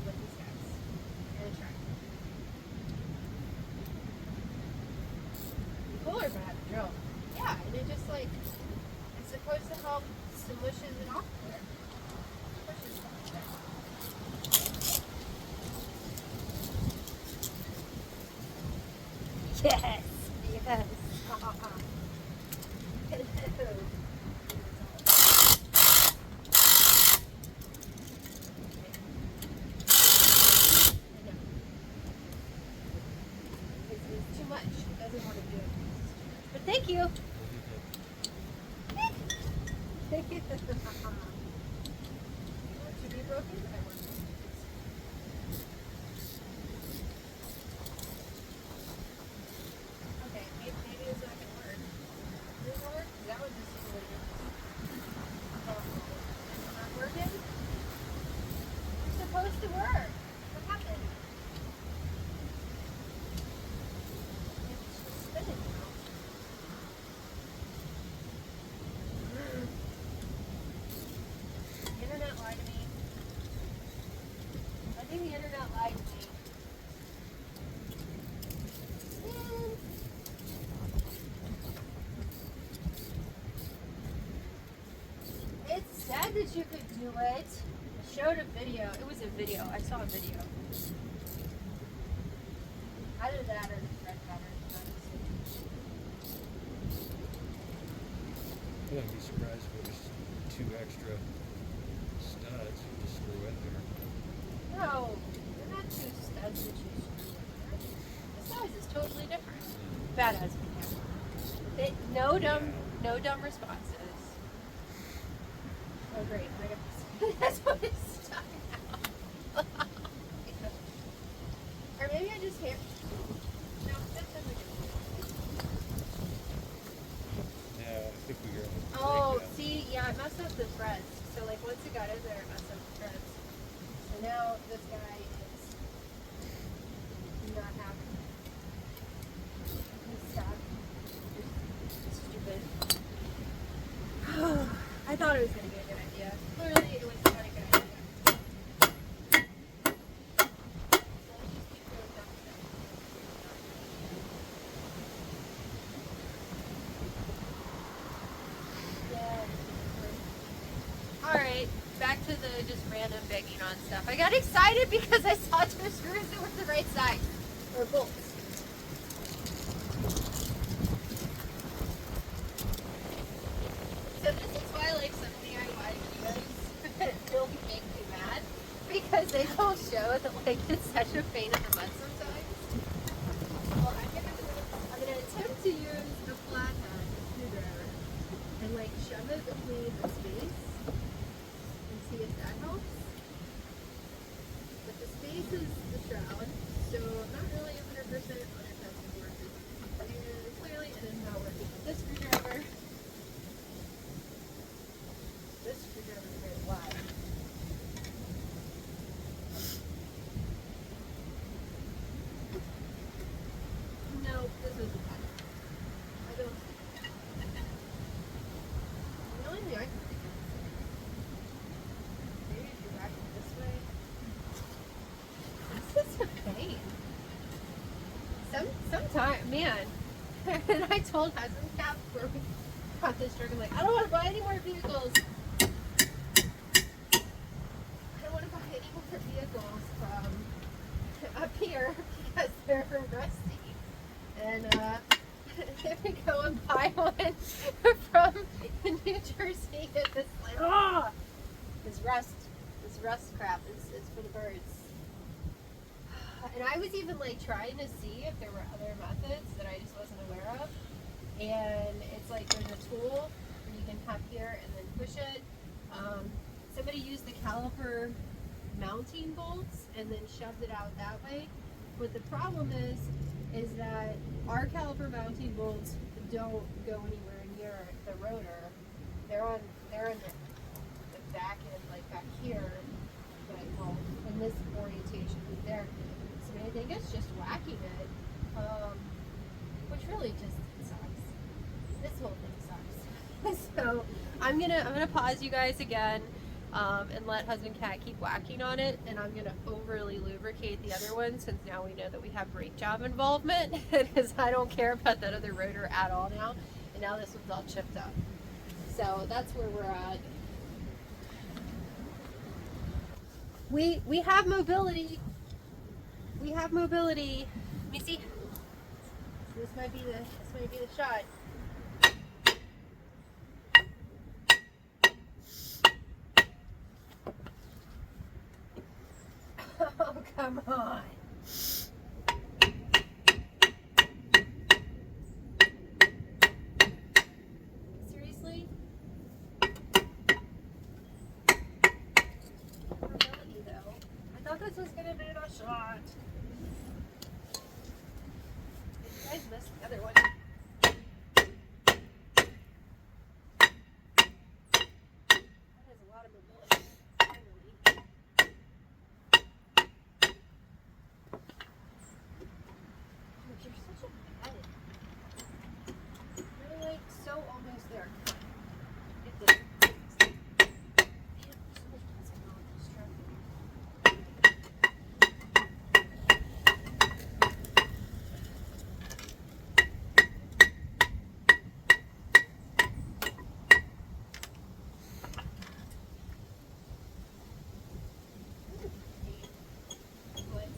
with these guys. We're going to try. Cool or bad? No. Yeah, and it just like, it's supposed to help smushes it off there. Pushes it off there. Yes! Yes! Hello. It's too much. It doesn't want to do it. But thank you. Thank you. To be broken? I want to. Okay, maybe it's not going to work. Is it going to work? That one just seems like it's not working. It's supposed to work. What happened? It's just spinning now. The internet lied to me. I think the internet lied to me. Man. It said that you could do it. It showed a video. It was a video. I saw a video. Either that or the red pattern. I wouldn't be surprised if it was 2 extra studs you just threw in there. No, they're not 2 studs that you screw in there. The size is totally different. Badass video. No dumb responses. Oh great, I got this. That's what it's stuck out. Or maybe I just hear. No, that's what we do. Yeah, I think we got it. Oh, see, yeah, it messed up the threads. So like once it got in there, it messed up the threads. So now this guy is not happy. He's sad. Stupid. I thought it was going to be a good idea. Clearly, it was not a good idea. So let's just keep doing that. Yeah. Alright, back to the just random begging on stuff. I got excited because I saw 2 screws that were the right size. Or bolts. So this is why like some DIY videos will make me mad. Because they don't show that like it's such a pain in the butt sometimes. Well, I'm gonna attempt to use the flathead screwdriver and like shove it between the space and see if that helps. But the space is the shroud, so I'm not really 100% on if that's gonna work. And clearly it is not working with this screwdriver. This screwdriver is very wide. No, this isn't bad. I don't. The only thing I can think of is maybe if you back it this way. This is a pain. Sometimes, man. And I told Hudson Cap before we got this truck, I'm like, I don't want to buy any more vehicles. I don't want to buy any more vehicles. to buy one from New Jersey. This like, oh, this rust crap is for the birds. And I was even like trying to see if there were other methods that I just wasn't aware of. And it's like there's a tool where you can tap here and then push it. Somebody used the caliper mounting bolts and then shoved it out that way. But the problem is that our caliper mounting bolts don't go anywhere near the rotor. They're on the back end, like back here, but well, in this orientation there. So I think it's just whacking it, which really just sucks. This whole thing sucks. So I'm gonna pause you guys again. And let husband cat keep whacking on it, and I'm gonna overly lubricate the other one since now we know that we have brake job involvement, because I don't care about that other rotor at all now, and now this one's all chipped up. So that's where we're at. We have mobility. We have mobility. Let me see. This might be the shot. Oh, come on. Seriously? Mobility, though. I thought this was going to be a shot. You guys missed the other one. That is a lot of mobility. Finally. You're such a bad. You're like so almost there. Get this. Man, so much plastic on this truck. What?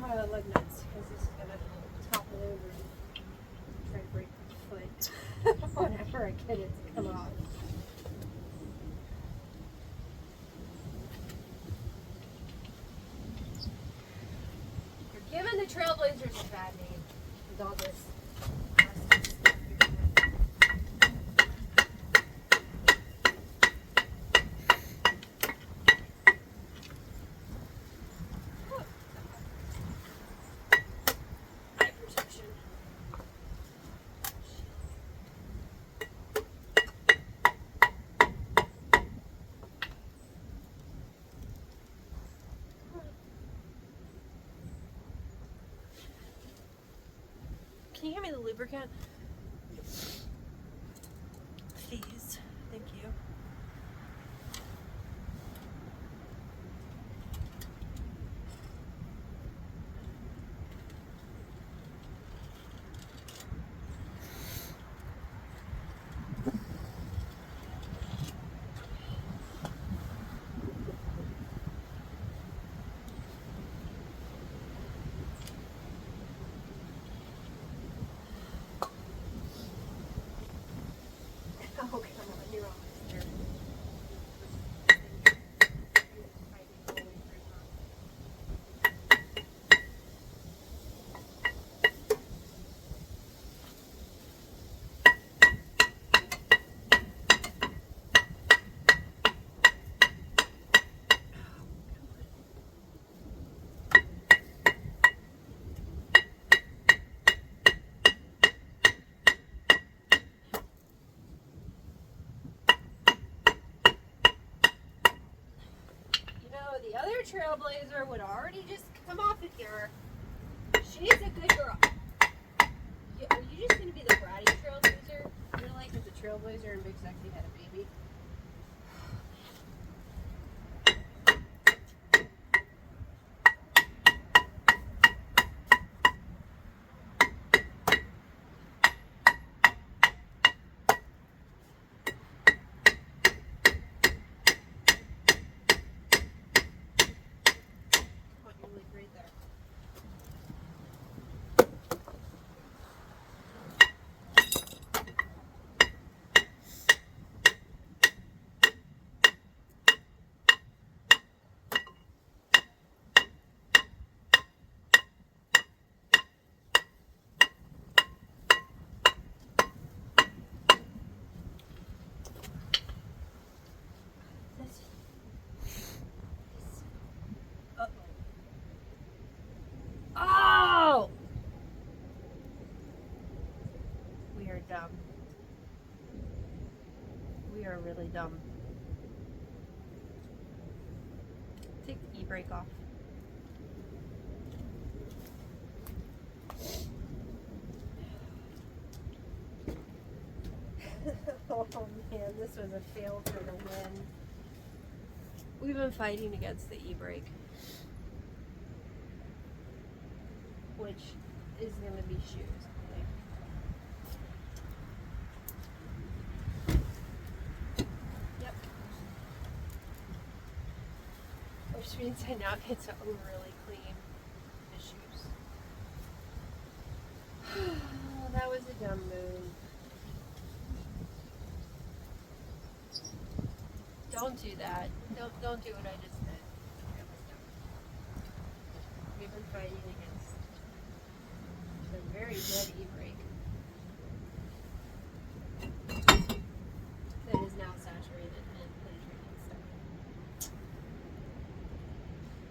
Oh, lug nuts, because this is going to topple over and try to break my foot whenever I get it to come off. You're giving the Trailblazers a bad name with all this plastic stuff you're doing. Eye protection. Can you give me the lubricant? Please. Thank you. Oh, come on, you're almost there. The other Trailblazer would already just come off of here. She's a good girl. Are you just going to be the bratty Trailblazer? You're like if the Trailblazer and Big Sexy had a baby. dumb. We are really dumb. Take the e-brake off. Oh man, this was a fail for the win. We've been fighting against the e-brake, which is going to be shoes. Yep. Which means I now get to overly clean the shoes. That was a dumb move. Don't do that. Don't do what I just did. We've been fighting against a very dead e-brake that is now saturated and penetrating stuff.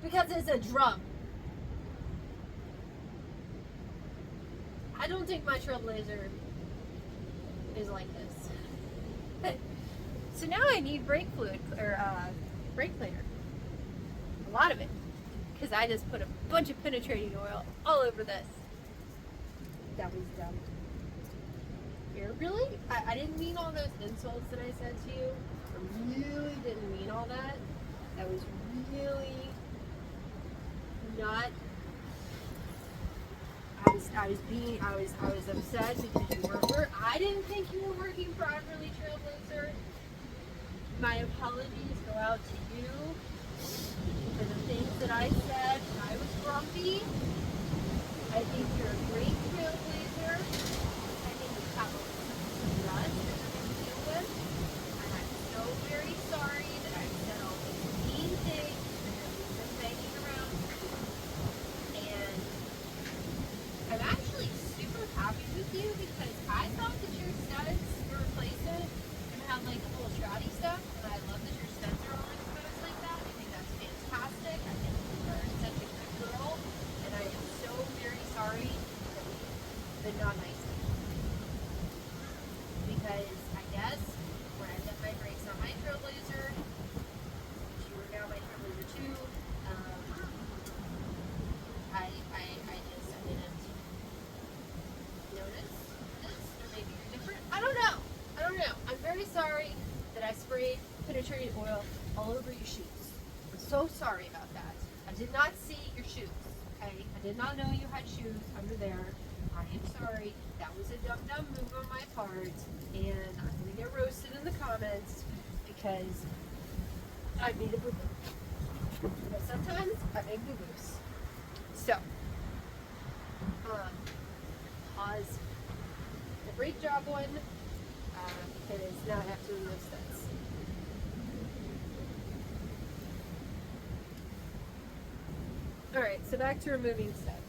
Because it's a drum. I don't think my Trailblazer is like this. So now I need brake fluid, or brake cleaner. A lot of it. Because I just put a bunch of penetrating oil all over this. That was dumb. Really? I didn't mean all those insults that I said to you. I really didn't mean all that. That was really not... I was upset because you weren't. I didn't think you were working properly, Trailblazer. My apologies go out to you for the things that I said when I was grumpy. I think you're a great Trailblazer. I think you have a rust that you're going to deal with. And I'm so very sorry that I've said all these mean things that you've been banging around. And I'm actually super happy with you because I thought that your studs, your replacement, had like the little shroudy stuff, and I love that your studs are all exposed like that. I think that's fantastic. I think you are such a good girl, and I am so very sorry that we've been not nice to you. Because I guess when I did my brakes on my Trailblazer, which you are now my Trailblazer too, I didn't notice this, or maybe you're different. I don't know. I'm very sorry that I sprayed penetrating oil all over your shoes. I'm so sorry about that. I did not see your shoes, okay? I did not know you had shoes under there. I am sorry. That was a dumb move on my part, and I'm going to get roasted in the comments because I made a boo-boo. But sometimes I make boo-boos. So, pause the brake job one. Because now I have to remove studs. Alright, so back to removing studs.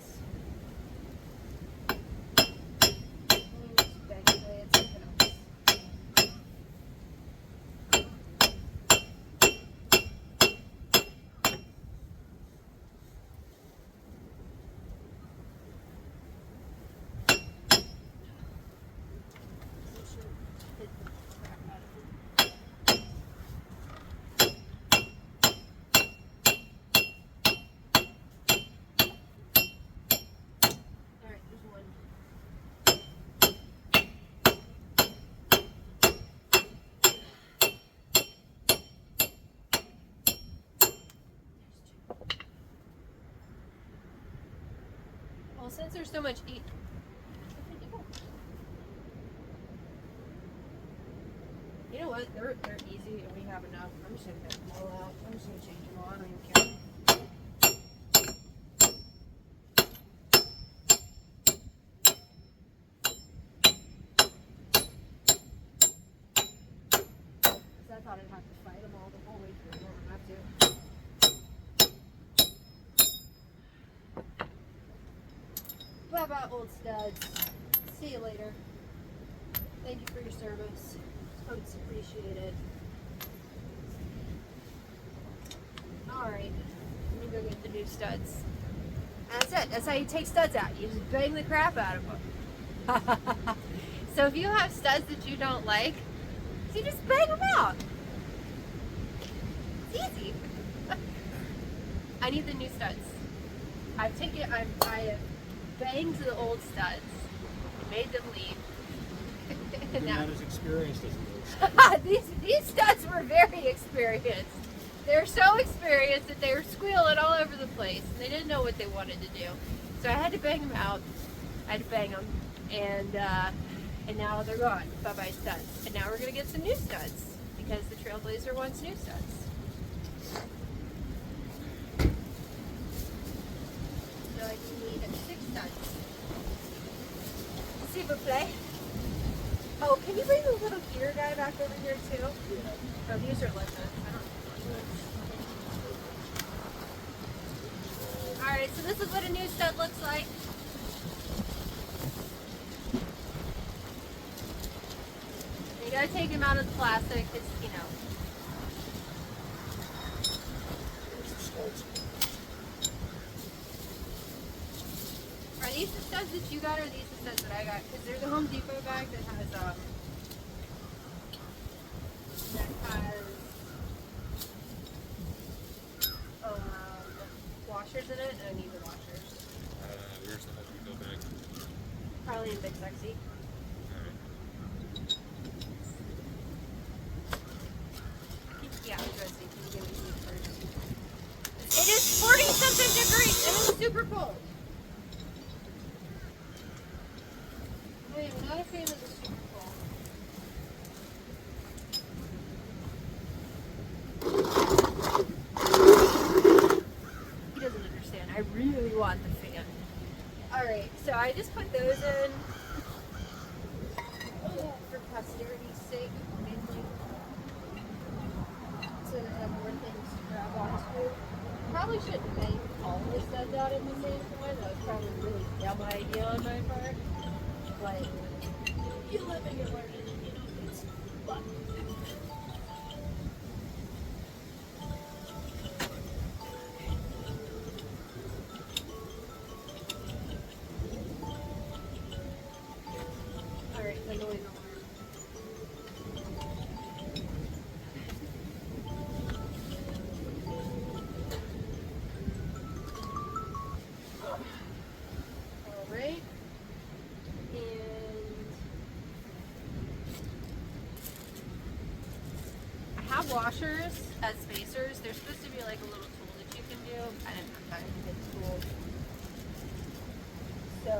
Well, since there's so much you know what? They're easy and we have enough. I'm just gonna get them all out. I'm just gonna change them all. I don't even care. I thought I'd have to fight them all the whole way through. I don't have to. Bye bye, old studs. See you later. Thank you for your service. It's appreciated. Alright. Let me go get the new studs. And that's it. That's how you take studs out. You just bang the crap out of them. So if you have studs that you don't like, you just bang them out. It's easy. I need the new studs. I have banged the old studs, made them leave. You're not as experienced as those. these studs were very experienced. They're so experienced that they were squealing all over the place, and they didn't know what they wanted to do. So I had to bang them out. I had to bang them, and now they're gone. Bye-bye studs. And now we're gonna get some new studs because the Trailblazer wants new studs. So I need 6 studs. S'il vous plaît. Oh, can you bring the little gear guy back over here too? Yeah. Oh, these are lip nuts. I don't know. Alright, so this is what a new stud looks like. You gotta take him out of the plastic because, you know. Are these the studs that you got or are these the studs that I got? Because there's a Home Depot bag that has washers in it, and I need the washers. Where's the Home Depot bag? Probably in Big Sexy. Yeah, I'm going to see. Can you give me these first? It is 40-something degrees. It is super cold. I am not a fan of the super cold. He doesn't understand. I really want the fan. Alright, so I just put those in for posterity's sake, mainly. So that I have more things to grab onto. Probably shouldn't make all the studs out at the same time. That was probably a really dumb idea on my part. But you live and you learn it, you know, it's fun. Alright, the noise alarm. Alright. I have washers as spacers. They're supposed to be like a little tool that you can do. I didn't have time to get the tool. So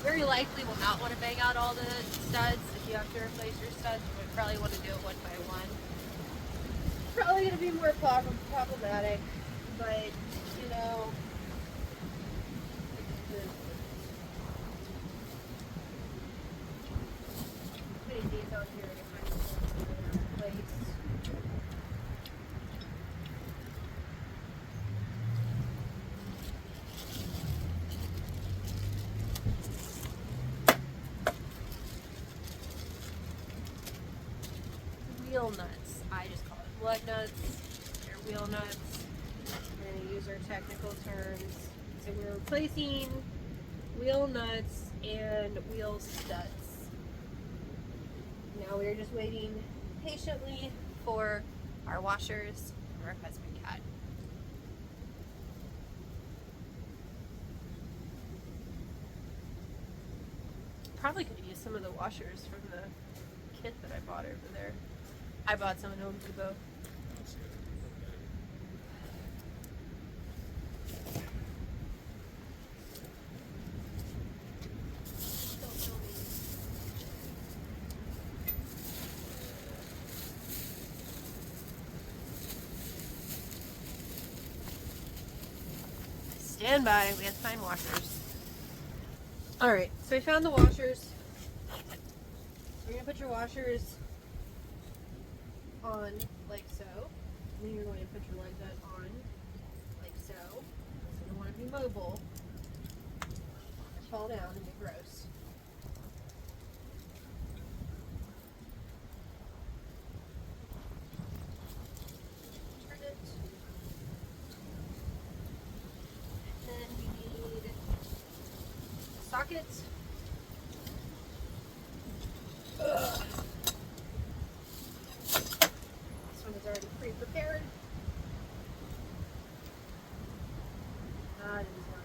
very likely will not want to bang out all the studs. If you have to replace your studs, you would probably want to do it one by one. Probably going to be more problematic, but you know, putting these out here to kind of place. Wheel nuts. I just call it blood nuts. They're wheel nuts. We're going to use our technical terms. So we're replacing wheel nuts and wheel studs. Now we're just waiting patiently for our washers and our husband cat. Probably could have used some of the washers from the kit that I bought over there. I bought some at Home Depot. Stand by, we have to find washers. Alright, so I found the washers. You're going to put your washers on like so. And then you're going to put your leg nut on like so. So you don't want to be mobile or fall down and be gross. sprockets. Ugh. This one is already pre-prepared. That is not.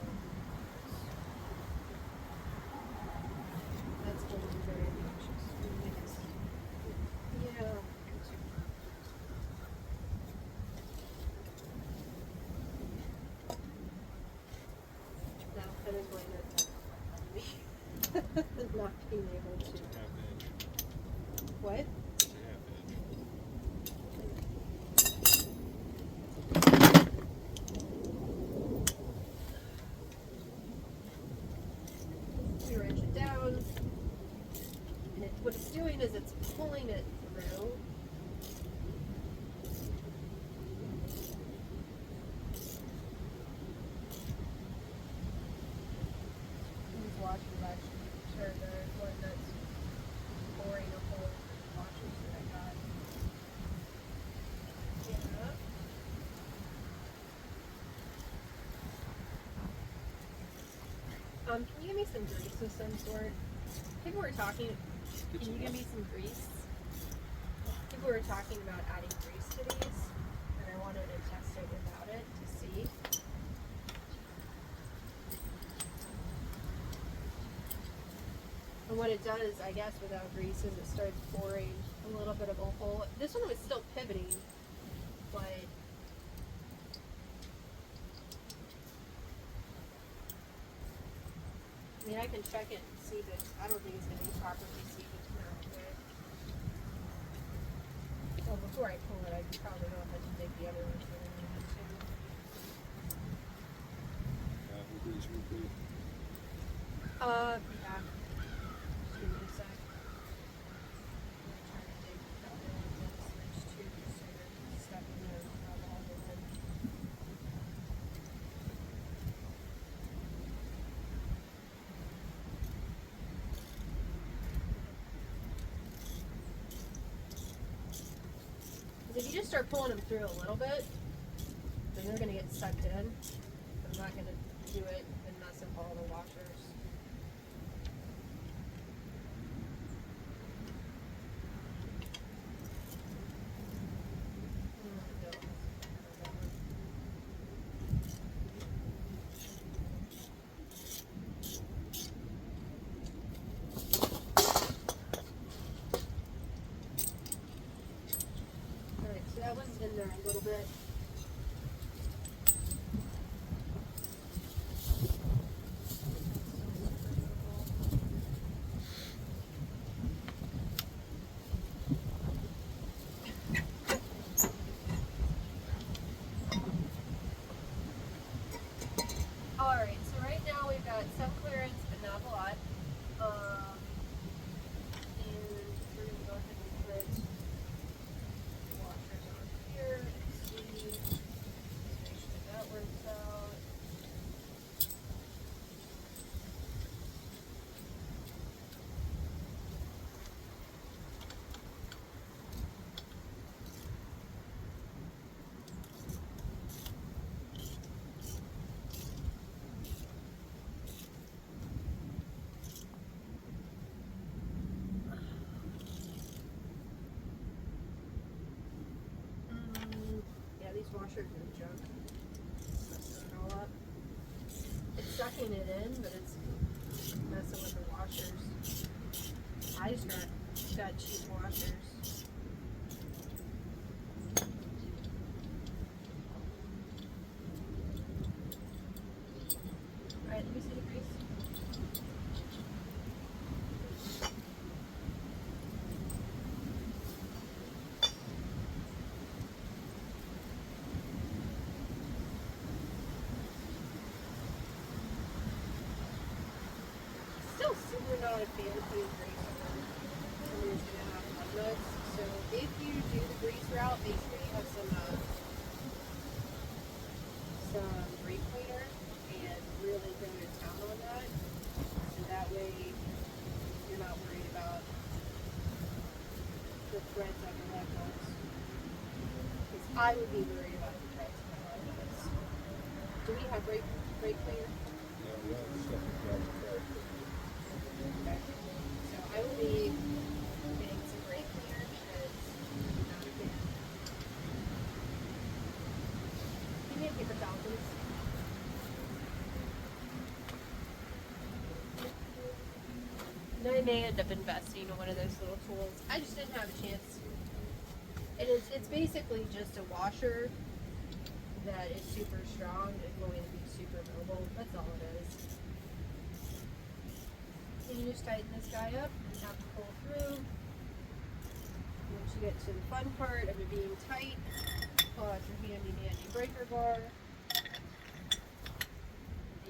That's going to be very obnoxious. Yeah. No, that is going to not being able It's to. a half inch. What? It's a half inch. You wrench it down, and what it's doing is it's pulling it through. These washers actually, or the one that's boring a hole in the washers that I got. Yeah. Can you give me some grease of some sort? People were talking. Can you give me some grease? People were talking about adding grease to these, and I wanted to test it without it to see. And what it does, I guess, without grease is it starts boring a little bit of a hole. This one was still pivoting, but I mean, I can check it and see, but I don't think it's going to be properly seated now. Well, before I pull it, I probably know if I can dig the other ones that I need to. Apple grease would be. Yeah. Just give me a sec. I'm trying to dig the other ones in so there's two, so you're stuck in there and not all of them. If you just start pulling them through a little bit, then they're going to get sucked in. I'm not going to do it and mess up all the washers. Alright, so that one's in there a little bit. Alright, so right now we've got some clearance, but not a lot. And we're going to go ahead and put washers on here and see. Make sure that works out. Yeah, these washers are junk. Messing it all up. It's sucking it in, but it's messing with the washers. I just got cheap washers. Alright, let me see the grease. Still super not a fan of putting grease on somebody's gonna have lug nuts. So if you do the grease route, make sure you have some brake cleaner and really go to town on that. So that way you're not worried about the threads on your lug nuts. Because I would be worried about the threads on my lug nuts. Do we have brake cleaner? Yeah, we have stuff like that. Okay. So I will be getting some brake cleaner because I'm not a fan. Give me a paper towel, please. And I may end up investing in one of those little tools. I just didn't have a chance. It's basically just a washer that is super strong and going to be super mobile. That's all it is. And you just tighten this guy up and have to pull through. Once you get to the fun part of it being tight, pull out your handy dandy breaker bar.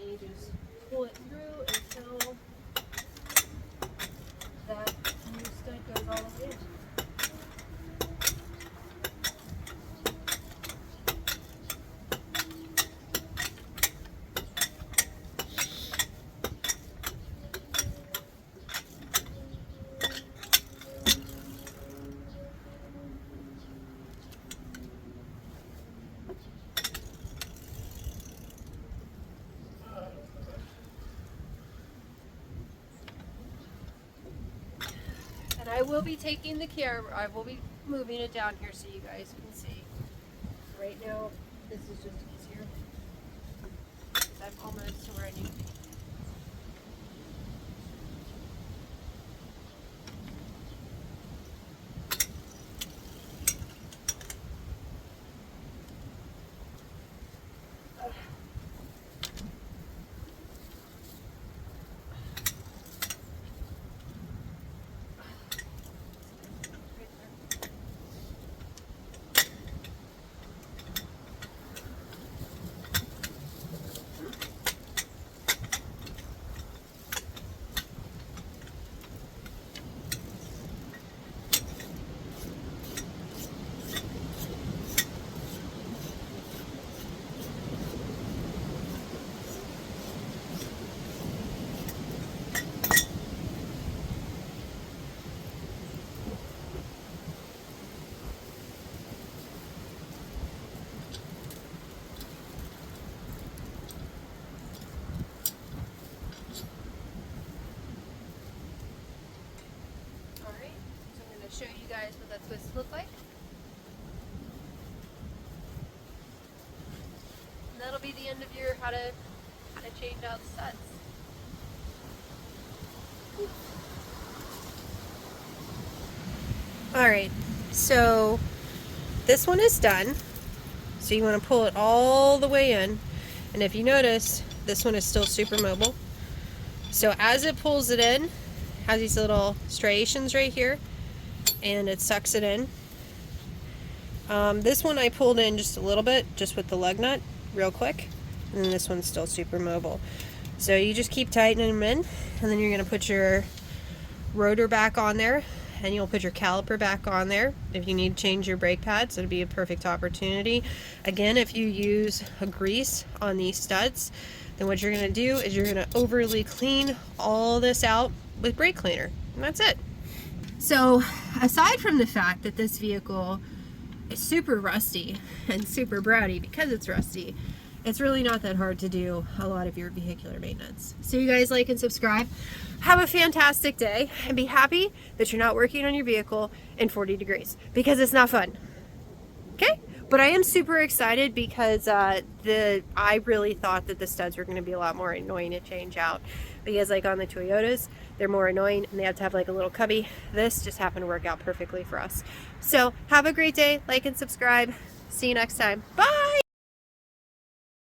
And you just pull it through until that new stud goes all the way in. And I will be taking the camera, I will be moving it down here so you guys can see. Right now, this is just easier. I'm almost to where I need to be. Show you guys what that's supposed to look like. And that'll be the end of your how to change out studs. Alright, so this one is done. So you want to pull it all the way in. And if you notice, this one is still super mobile. So as it pulls it in, it has these little striations right here. And it sucks it in. This one I pulled in just a little bit, just with the lug nut, real quick. And then this one's still super mobile. So you just keep tightening them in, and then you're going to put your rotor back on there, and you'll put your caliper back on there. If you need to change your brake pads, it'll be a perfect opportunity. Again, if you use a grease on these studs, then what you're going to do is you're going to overly clean all this out with brake cleaner. And that's it. So aside from the fact that this vehicle is super rusty and super bratty because it's rusty, it's really not that hard to do a lot of your vehicular maintenance. So you guys like and subscribe. Have a fantastic day and be happy that you're not working on your vehicle in 40 degrees because it's not fun. Okay? But I am super excited because I really thought that the studs were going to be a lot more annoying to change out. Because like on the Toyotas, they're more annoying and they have to have like a little cubby. This just happened to work out perfectly for us. So have a great day, like and subscribe. See you next time. Bye!